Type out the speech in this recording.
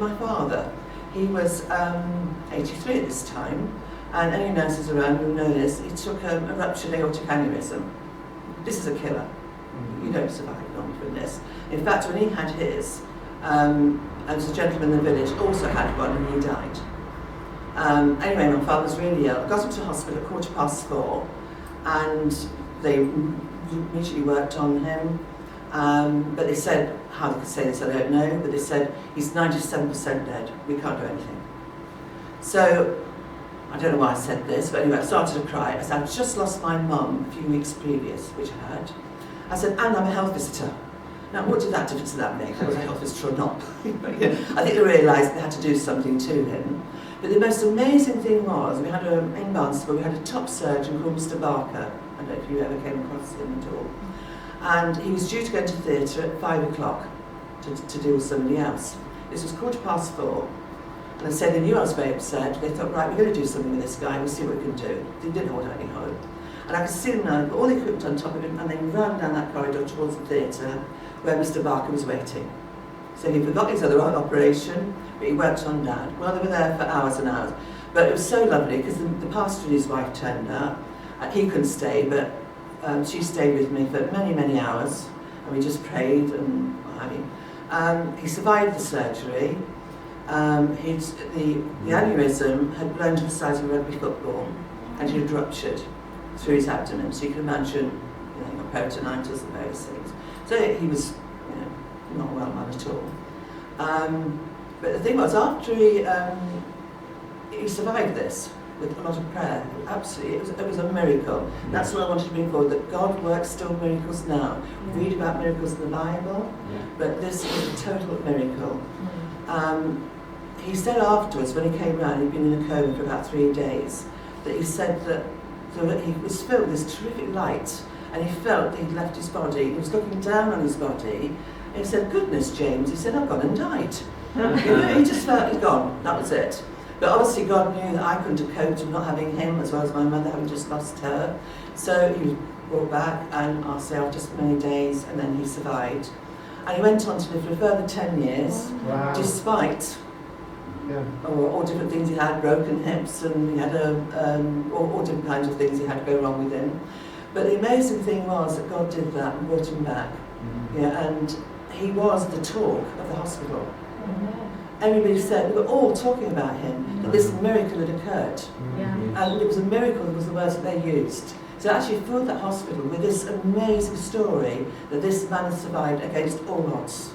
My father, he was 83 at this time, and any nurses around will know this. He took a ruptured aortic aneurysm. This is a killer. You don't survive long from this. In fact, when he had his, there was a gentleman in the village also had one, and he died. Anyway, my father was really ill. I got him to hospital at 4:15, and they immediately worked on him. But they said, how they could say this, I don't know, but they said he's 97% dead. We can't do anything. So, I don't know why I said this, but anyway, I started to cry. I said, I'd just lost my mum a few weeks previous, which I had. I said, and I'm a health visitor. Now, what did that difference to that make? Was I a health visitor or not? I think they realised they had to do something to him. But the most amazing thing was, we had in Barnstaple, we had a top surgeon called Mr. Barker. I don't know if you ever came across him at all. And he was due to go into theatre at 5 o'clock to deal with somebody else. This was 4:15, and they said they knew I was very upset. They thought, right, we're going to do something with this guy, we'll see what we can do. They didn't hold any hope. And I could see them now, put all the equipment on top of him, and they ran down that corridor towards the theatre where Mr. Barker was waiting. So he forgot his other operation, but he worked on Dad. Well, they were there for hours and hours. But it was so lovely, because the pastor and his wife turned up, and he couldn't stay, but she stayed with me for many, many hours, and we just prayed and what have you. He survived the surgery. The aneurysm had blown to the size of a rugby football, and he had ruptured through his abdomen. So you can imagine, he got peritonitis and various things. So he was, not a well man at all. But the thing was, after he survived this, with a lot of prayer, absolutely, it was a miracle. That's what I wanted to bring forward, that God works still miracles now. We read about miracles in the Bible, but this is a total miracle. He said afterwards, when he came round, he'd been in a coma for about 3 days, that he said that he was filled with this terrific light, and he felt that he'd left his body. He was looking down on his body, and he said, goodness, James, he said, I've gone and died. He just felt he'd gone, that was it. But obviously God knew that I couldn't have coped with not having him, as well as my mother having just lost her. So he was brought back, and I'll say after just many days, and then he survived. And he went on to live for a further 10 years, despite all different things he had, broken hips, and he had all different kinds of things he had go wrong with him. But the amazing thing was that God did that and brought him back. And he was the talk of the hospital. Everybody said, we were all talking about him, that this miracle had occurred. And it was a miracle, was the words that they used. So it actually filled that hospital with this amazing story that this man has survived against all odds.